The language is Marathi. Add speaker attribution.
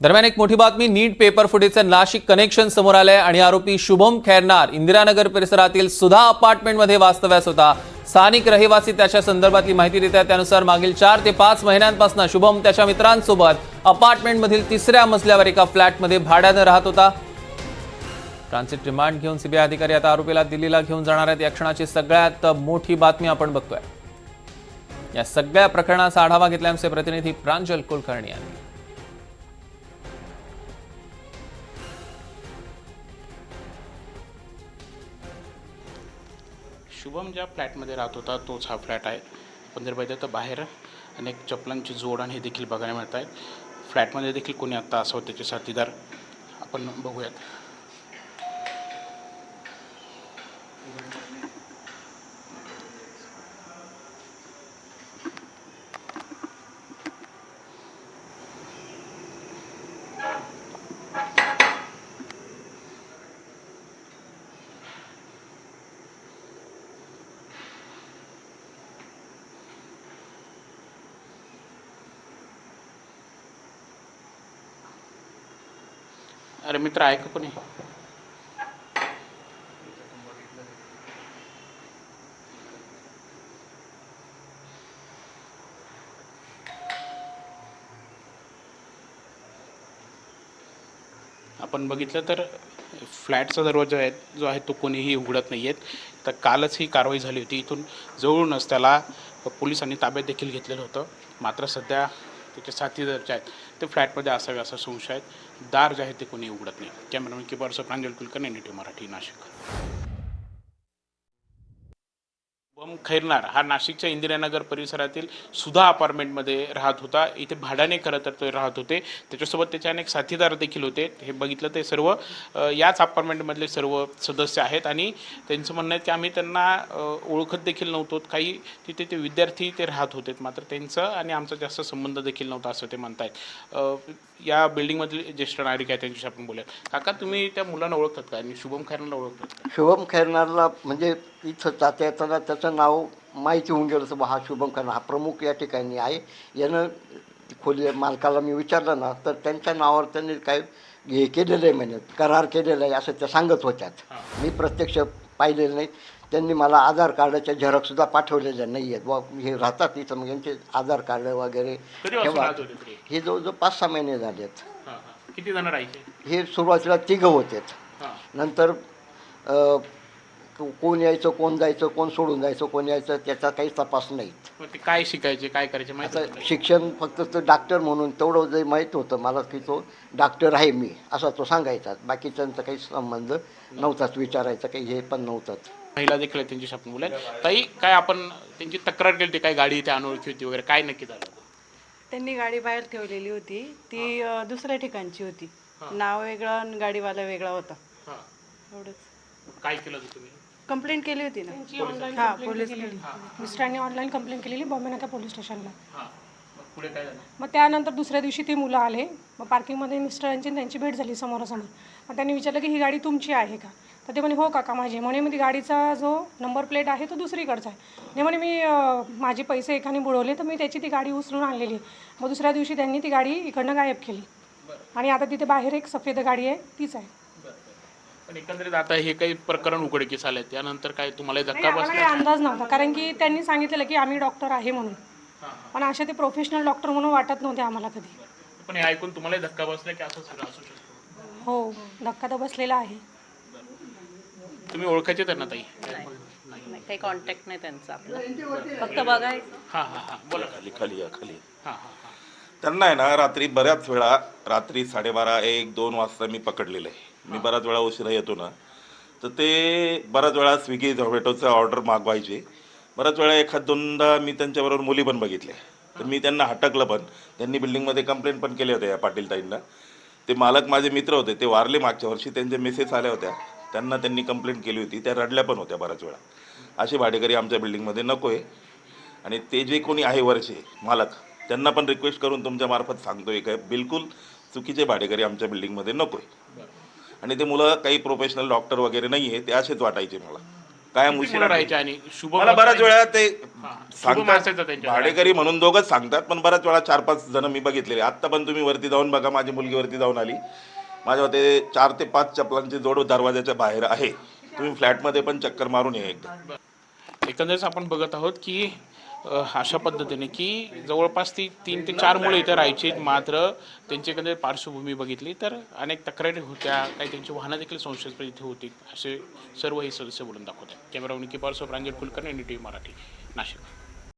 Speaker 1: दरम्यान एक मोठी बातमी, नीट पेपर फुटेजचं नाशिक कनेक्शन समोर आलंय आणि आरोपी शुभम खैरनार इंदिरानगर परिसरातील सुधा अपार्टमेंटमध्ये वास्तव्यास होता। स्थानिक रहिवासी त्याच्या संदर्भातली माहिती देतात। त्यानुसार मागील 4 ते 5 महिन्यांपासून शुभम त्याच्या मित्रांसोबत अपार्टमेंटमधील 3ऱ्या मजल्यावर एका फ्लॅटमध्ये भाड्याने राहत होता। ट्रान्झिट रिमांड घेऊन सीबीआय अधिकारी आता आरोपीला दिल्लीला घेऊन जाणार आहेत। या क्षणाची सगळ्यात मोठी बातमी आपण बघतोय। या सगळ्या प्रकरणाचा आढावा घेतलाय आमचे प्रतिनिधी प्रांजल कुलकर्णी यांनी।
Speaker 2: शुभम ज्या फ्लॅटमध्ये राहत होता तोच हा फ्लॅट आहे। पण जर बघितलं तर बाहेर अनेक चपलांची जोड आणि हे देखील बघायला मिळत आहेत। फ्लॅटमध्ये देखील कोणी आत्ता असावं त्याचे साथीदार आपण बघूयात। अरे मित्र आहे का कोणी? आपण बघितलं तर फ्लॅटचा दरवाजा आहे जो आहे तो कोणीही उघडत नाही आहेत। तर कालच ही कारवाई झाली होती। इथून जवळूनच त्याला पोलिसांनी ताब्यात देखील घेतलेलं होतं। मात्र सध्या त्याचे साथीदार जे आहेत ते फ्लॅटमध्ये असावे असा संशय आहे। दार जे आहे ते कोणी उघडत नाही। कॅमेरामॅन किबॉर्डसह प्रांजल कुलकर्णी, NDTV मराठी, नाशिक। शुभम खैरनार हा नाशिकच्या इंदिरानगर परिसरातील सुधा अपार्टमेंटमध्ये राहत होता। इथे भाड्याने खरं तर ते राहत होते। त्याच्यासोबत त्याचे अनेक साथीदार देखील होते। हे बघितलं ते सर्व याच अपार्टमेंटमधले सर्व सदस्य आहेत आणि त्यांचं म्हणणं आहे की आम्ही त्यांना ओळखत देखील नव्हतो। काही तिथे ते विद्यार्थी ते राहत होते, मात्र त्यांचं आणि आमचा जास्त संबंध देखील नव्हता असं ते म्हणतायत। या बिल्डिंगमधले ज्येष्ठ नागरिक आहेत त्यांच्याशी आपण बोलूयात। काका, तुम्ही त्या मुलांना ओळखतात का आणि शुभम खैरनारला ओळखतात का?
Speaker 3: शुभम खैरनारला म्हणजे इथं जाता येताना त्याचं नाव माहिती होऊन गेलं तर हा शुभम खैरनार हा प्रमुख या ठिकाणी आहे। यानं खोली मालकाला मी विचारलं ना तर त्यांच्या नावावर त्यांनी काय हे केलेलं आहे म्हणे, करार केलेला आहे असं त्या सांगत होत्यात। मी प्रत्यक्ष पाहिलेलं नाही। त्यांनी मला आधार कार्डाच्या झेरॉक्ससुद्धा पाठवलेल्या नाही आहेत। व हे राहतात इथं, मग यांचे आधार कार्ड वगैरे ठेवा। हे जवळजवळ 5-6 महिने झाले आहेत।
Speaker 2: किती जण राहायचे?
Speaker 3: हे सुरुवातीला 3 होते। नंतर कोण यायचं, कोण जायचं, कोण सोडून जायचं, कोण यायचं त्याचा काही तपास नाही।
Speaker 2: ते काय शिकायचे, काय करायचे माहिती
Speaker 3: आता शिक्षण फक्त तो डॉक्टर म्हणून तेवढं जे माहीत होतं मला की तो डॉक्टर आहे मी असा तो सांगायचा। बाकीच्यांचा काही संबंध नव्हताच, विचारायचा काही हे पण नव्हताच।
Speaker 2: महिला देखील त्यांच्याशी आपण बोलायला। ताई, काय आपण त्यांची तक्रार केली होती, काय गाडी इथे अनोळखी होती वगैरे, काय नक्की झालं?
Speaker 4: त्यांनी गाडी बाहेर ठेवलेली होती, ती दुसऱ्या ठिकाणची होती। नाव वेगळं आणि गाडीवाला वेगळा होता। एवढंच।
Speaker 2: काय केलं होतं तुम्ही?
Speaker 4: कंप्लेंट केली होती ना?
Speaker 5: हां,
Speaker 4: पोलीस केली।
Speaker 5: मिस्टरांनी ऑनलाईन कंप्लेंट केलेली बॉम्बे नाका पोलीस स्टेशनला।
Speaker 2: मग पुढे काय झालं?
Speaker 5: मग त्यानंतर दुसऱ्या दिवशी ती मुलं आले। मग पार्किंगमध्ये मिस्टरांची त्यांची भेट झाली समोरासमोर। मग त्यांनी विचारलं की ही गाडी तुमची आहे का? तर ते म्हणे हो काका माझी। म्हणे मग ती गाडीचा जो नंबर प्लेट आहे तो दुसरीकडचा आहे। नाही म्हणे मी माझे पैसे एकाने बुडवले तर मी त्याची ती गाडी उचलून आणलेली। मग दुसऱ्या दिवशी त्यांनी ती गाडी इकडनं गायब केली आणि आता तिथे बाहेर एक सफेद गाडी आहे तीच आहे।
Speaker 2: पण एकंदरीत आता हे काही प्रकरण उघडकीस आले, त्यानंतर काय तुम्हाला धक्का
Speaker 5: आम्हाला
Speaker 2: बसला?
Speaker 5: काही अंदाज नव्हता, कारण की त्यांनी सांगितलेलं की आम्ही डॉक्टर आहे म्हणून, पण असे ते प्रोफेशनल डॉक्टर म्हणून वाटत नव्हते आम्हाला कधी।
Speaker 2: पण हे ऐकून तुम्हाला धक्का बसला की असं सगळं असू शकतो?
Speaker 5: हो, धक्का तर बसलेला आहे।
Speaker 2: तुम्ही ओळखायचे त्यांना ताई?
Speaker 6: नाही, काही कॉन्टॅक्ट नाही त्यांचा आपला, फक्त बघायचं।
Speaker 2: हां बोला.
Speaker 7: खाली या खाली।
Speaker 2: हां
Speaker 7: त्यांना आहे ना रात्री बऱ्याच वेळा, रात्री 12:30, 1, 2 वाजता मी पकडलेलं आहे। मी बऱ्याच वेळा उशिरा येतो ना, तर ते बऱ्याच वेळा स्विगी झोमॅटोचं ऑर्डर मागवायचे। बऱ्याच वेळा एखाद दोनदा मी त्यांच्याबरोबर मुली पण बघितले, तर मी त्यांना हटकलं पण। त्यांनी बिल्डिंगमध्ये कंप्लेंट पण केली होत्या या पाटील ताईंना। ते मालक माझे मित्र होते, ते वारले मागच्या वर्षी, त्यांच्या मिसेस आल्या होत्या, त्यांना त्यांनी कंप्लेंट केली होती, त्या रडल्या पण होत्या बऱ्याच वेळा। असे भाडेकरी आमच्या बिल्डिंगमध्ये नको आहे। आणि ते जे कोणी आहे वरचे मालक, त्यांना पण रिक्वेस्ट करून तुमच्या मार्फत सांगतोय काय बिलकुल चुकीचे भाडेकरी आमच्या बिल्डिंगमध्ये नको आहे। आणि ते मुलं काही प्रोफेशनल डॉक्टर वगैरे नाही आहे, ते असेच वाटायचे मला। कायम
Speaker 2: किती
Speaker 7: उशिरा
Speaker 2: मुलं राहायचे आणि शुभम
Speaker 7: मला बऱ्याच वेळा ते
Speaker 2: शुभम असायचा
Speaker 7: सांगतात
Speaker 2: त्यांच्या
Speaker 7: भाडेकरी म्हणून दोघंच सांगतात, पण बऱ्याच वेळा 4-5 जण मी बघितलेले. आत्ता पण तुम्ही वरती जाऊन बघा, माझी मुलगी वरती जाऊन आली, माझ्या ते 4 ते 5 चपलांची जोड दरवाजाच्या बाहेर आहे. तुम्ही फ्लॅटमध्ये पण चक्कर मारून या एकदा.
Speaker 2: एकंदरीत आपण बघत आहोत की अशा पद्धतीने की जवळपास ती 3 ते 4 मुलं इथे राहायची, मात्र त्यांची एकंदरीत पार्श्वभूमी बघितली तर अनेक तक्रारी होत्या, काही त्यांची वाहनं देखील संशयास्पद इथे होती, असे सर्व हे सदस्य बोलून दाखवत आहेत. कॅमेरामॅन की पार्श्व प्रांजल कुलकर्णी, NDTV मराठी, नाशिक.